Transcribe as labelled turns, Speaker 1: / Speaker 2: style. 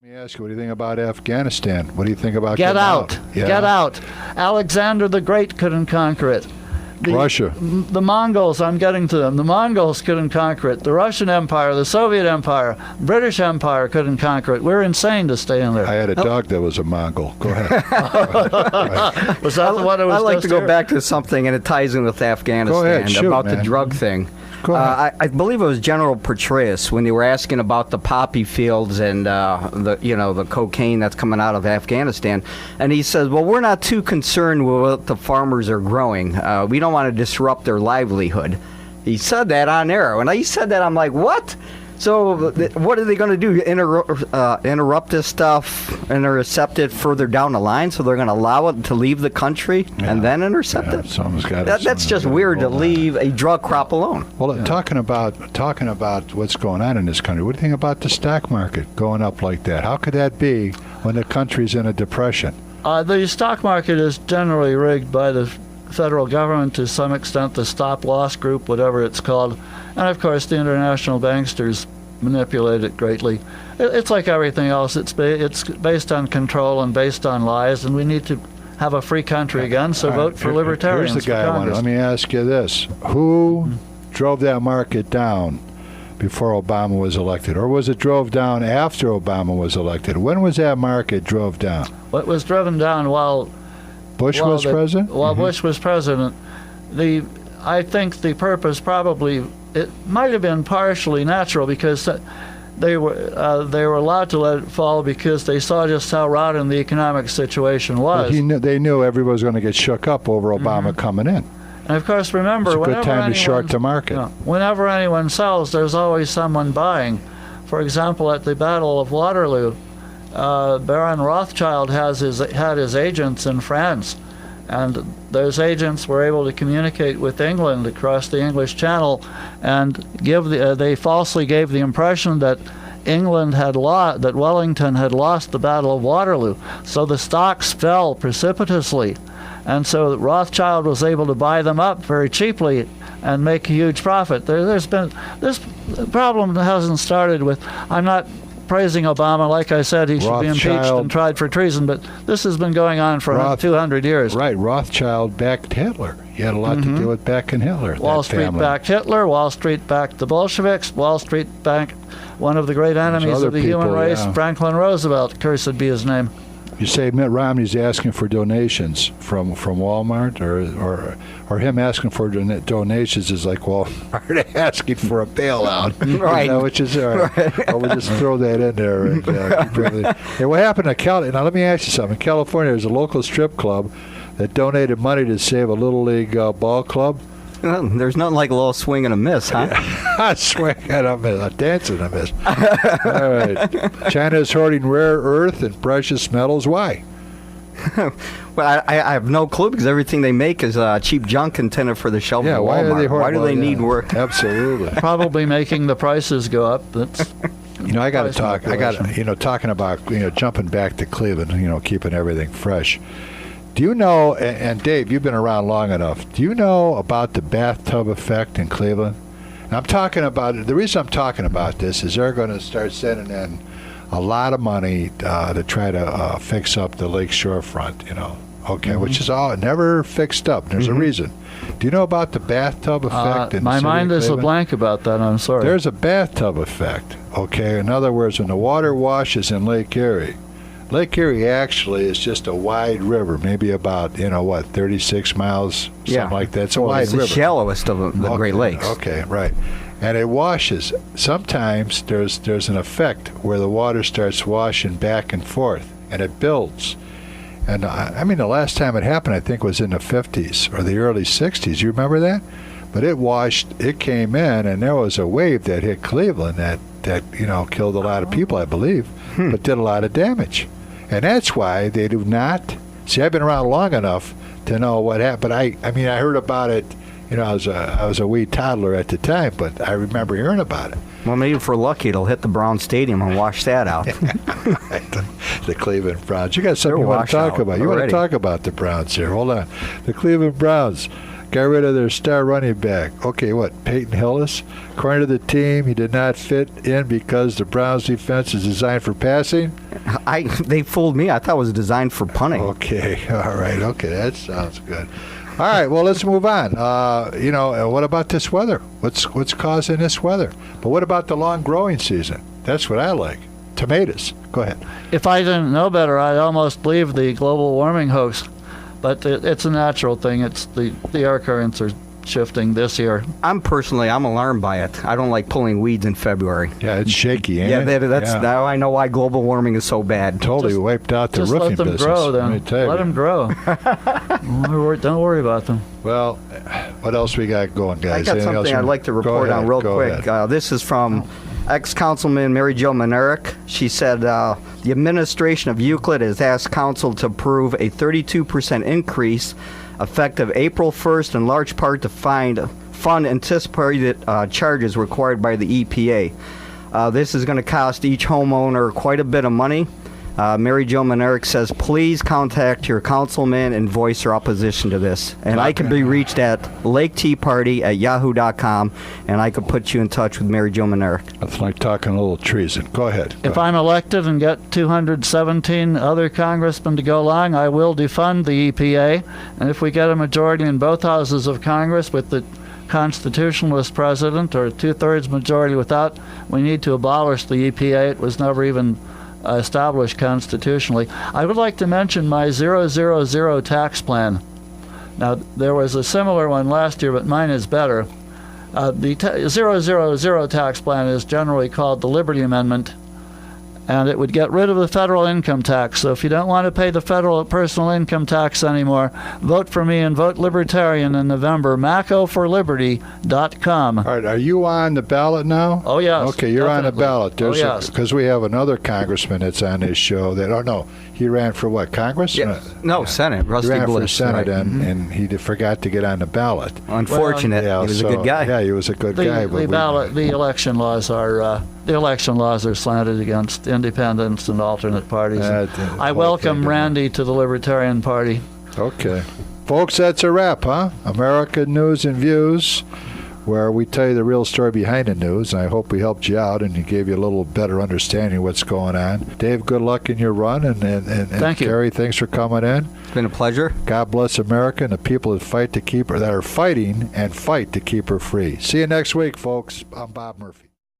Speaker 1: Let me ask you, what do you think about Afghanistan? What do you think about
Speaker 2: Get out.
Speaker 1: Yeah.
Speaker 2: Get out. Alexander the Great couldn't conquer it.
Speaker 1: Russia.
Speaker 2: The Mongols, I'm getting to them. The Mongols couldn't conquer it. The Russian Empire, the Soviet Empire, British Empire couldn't conquer it. We're insane to stay in there.
Speaker 1: I had a dog that was a Mongol. Go ahead.
Speaker 2: Was that the one that was
Speaker 3: I'd like
Speaker 2: just
Speaker 3: to go
Speaker 2: here?
Speaker 3: back to something, and it ties in with Afghanistan,
Speaker 1: Go ahead, shoot,
Speaker 3: about
Speaker 1: man.
Speaker 3: the drug thing.
Speaker 1: Go ahead.
Speaker 3: I believe it was General Petraeus when they were asking about the poppy fields and the cocaine that's coming out of Afghanistan, and he says, "Well, we're not too concerned with what the farmers are growing. We don't want to disrupt their livelihood." He said that on air. When he said that, I'm like, "What?" So what are they going to do? Interrupt this stuff, intercept it further down the line, so they're going to allow it to leave the country and then intercept it?
Speaker 1: Someone's got
Speaker 3: That's just weird to leave a drug crop alone.
Speaker 1: Well, talking about what's going on in this country, what do you think about the stock market going up like that? How could that be when the country's in a depression?
Speaker 2: The stock market is generally rigged by the federal government to some extent, the stop-loss group, whatever it's called. And, of course, the international banksters manipulate it greatly. It's like everything else. It's based on control and based on lies, and we need to have a free country again, so vote for libertarians.
Speaker 1: Here's the guy I wanted. Let me ask you this. Who drove that market down before Obama was elected? Or was it drove down after Obama was elected? When was that market drove down?
Speaker 2: It was driven down while
Speaker 1: Bush was president?
Speaker 2: While Bush was president. I think the purpose probably, it might have been partially natural because they were allowed to let it fall because they saw just how rotten the economic situation was.
Speaker 1: Well, they knew everybody was going to get shook up over Obama coming in.
Speaker 2: And of course, remember,
Speaker 1: it's a good time to short the market.
Speaker 2: Whenever anyone sells, there's always someone buying. For example, at the Battle of Waterloo, Baron Rothschild had his agents in France, and those agents were able to communicate with England across the English Channel, and they falsely gave the impression that that Wellington had lost the Battle of Waterloo. So the stocks fell precipitously, and so Rothschild was able to buy them up very cheaply and make a huge profit. There's been this problem that hasn't started with. I'm not praising Obama. Like I said, he should be impeached and tried for treason, but this has been going on for 200 years.
Speaker 1: Right. Rothschild backed Hitler. He had a lot to do with backing Hitler.
Speaker 2: Wall Street backed Hitler. Wall Street backed the Bolsheviks. Wall Street backed one of the great enemies of the human race, Franklin Roosevelt. Cursed be his name.
Speaker 1: You say Mitt Romney's asking for donations from Walmart, or him asking for donations is like Walmart asking for a bailout,
Speaker 3: right?
Speaker 1: Which is all right. We'll just throw that in there. And, hey, what happened to California? Now let me ask you something. In California, there's a local strip club that donated money to save a little league ball club.
Speaker 3: There's nothing like a little swing and a miss, huh?
Speaker 1: Swing and a miss, a dance and a miss. All right. China is hoarding rare earth and precious metals. Why?
Speaker 3: Well, I have no clue because everything they make is cheap junk intended for the shelf of Walmart.
Speaker 1: Why are they hoarding?
Speaker 3: Why do they need work?
Speaker 1: Absolutely.
Speaker 2: Probably making the prices go up. That's
Speaker 1: I got to talk. Talking about jumping back to Cleveland. Keeping everything fresh. Do you know, and Dave, you've been around long enough, do you know about the bathtub effect in Cleveland? And I'm talking about it. The reason I'm talking about this is they're going to start sending in a lot of money to try to fix up the lake shorefront, which is all never fixed up. There's a reason. Do you know about the bathtub effect in the
Speaker 2: my
Speaker 1: city
Speaker 2: mind
Speaker 1: of
Speaker 2: is a
Speaker 1: Cleveland?
Speaker 2: blank about that. I'm sorry.
Speaker 1: There's a bathtub effect, okay? In other words, when the water washes in Lake Erie, Lake Erie actually is just a wide river, maybe about 36 miles, something like that. It's a wide river.
Speaker 3: It's the shallowest of the Great Lakes.
Speaker 1: Okay, right. And it washes. Sometimes there's an effect where the water starts washing back and forth, and it builds. And the last time it happened, I think, was in the 50s or the early 60s. You remember that? But it came in, and there was a wave that hit Cleveland that killed a lot of people, I believe, but did a lot of damage. And that's why they do not. See, I've been around long enough to know what happened. But I heard about it. I was a wee toddler at the time, but I remember hearing about it.
Speaker 3: Well, maybe if we're lucky, it'll hit the Brown Stadium and wash that out.
Speaker 1: The Cleveland Browns. You got something you want to talk about. You want to talk about the Browns here. Hold on. The Cleveland Browns got rid of their star running back. Okay, what, Peyton Hillis? According to the team, he did not fit in because the Browns' defense is designed for passing.
Speaker 3: They fooled me. I thought it was designed for punting.
Speaker 1: Okay, all right. Okay, that sounds good. All right, well, let's move on. What about this weather? What's causing this weather? But what about the long growing season? That's what I like. Tomatoes. Go ahead.
Speaker 2: If I didn't know better, I'd almost believe the global warming hoax. But it's a natural thing. It's the air currents are shifting this year.
Speaker 3: I'm alarmed by it. I don't like pulling weeds in February.
Speaker 1: Yeah, it's shaky, ain't
Speaker 3: Yeah,
Speaker 1: it?
Speaker 3: that's now I know why global warming is so bad.
Speaker 1: Totally wiped out the
Speaker 2: Just
Speaker 1: roofing
Speaker 2: let them
Speaker 1: business.
Speaker 2: grow, then.
Speaker 1: Let me tell
Speaker 2: Let
Speaker 1: you.
Speaker 2: them grow. Don't worry about them.
Speaker 1: Well, what else we got going, guys?
Speaker 3: I got
Speaker 1: Anything else
Speaker 3: something I'd like to report on real
Speaker 1: go
Speaker 3: quick.
Speaker 1: ahead.
Speaker 3: This is from ex-councilman Mary Jo Manerick. She said the administration of Euclid has asked council to approve a 32% increase effective April 1st, in large part to fund anticipated charges required by the EPA. This is going to cost each homeowner quite a bit of money. Mary Jo Manerick says, please contact your councilman and voice your opposition to this. And I can be reached at laketeaparty@yahoo.com, and I could put you in touch with Mary Jo Manerick.
Speaker 1: That's like talking a little treason. Go ahead.
Speaker 2: If I'm elected and get 217 other congressmen to go along, I will defund the EPA. And if we get a majority in both houses of Congress with the constitutionalist president, or two-thirds majority without, we need to abolish the EPA. It was never even established constitutionally. I would like to mention my 000 tax plan. Now, there was a similar one last year, but mine is better. The 000 tax plan is generally called the Liberty Amendment, and it would get rid of the federal income tax. So if you don't want to pay the federal personal income tax anymore, vote for me and vote Libertarian in November. MackoForLiberty.com.
Speaker 1: All right, are you on the ballot now?
Speaker 2: Oh, yes.
Speaker 1: Okay, you're on the
Speaker 2: definitely.
Speaker 1: ballot.
Speaker 2: Yes.
Speaker 1: Because we have another congressman that's on this show that, he ran for what, Congress?
Speaker 3: No, Senate.
Speaker 1: He
Speaker 3: Rusty
Speaker 1: ran for
Speaker 3: Bliss.
Speaker 1: Senate,
Speaker 3: right.
Speaker 1: and he forgot to get on the ballot.
Speaker 3: Unfortunate.
Speaker 1: Yeah,
Speaker 3: he was
Speaker 1: so-
Speaker 3: a good guy.
Speaker 1: Yeah, he was a good guy. But
Speaker 2: The election laws are slanted against independents and alternate parties. I welcome Randy to the Libertarian Party.
Speaker 1: Okay. Folks, that's a wrap, huh? American News and Views, where we tell you the real story behind the news. I hope we helped you out and gave you a little better understanding of what's going on. Dave, good luck in your run. And
Speaker 2: Thank you.
Speaker 1: Gary, thanks for coming in.
Speaker 3: It's been a pleasure.
Speaker 1: God bless America and the people that fight to keep her, that are fighting and fight to keep her free. See you next week, folks. I'm Bob Murphy.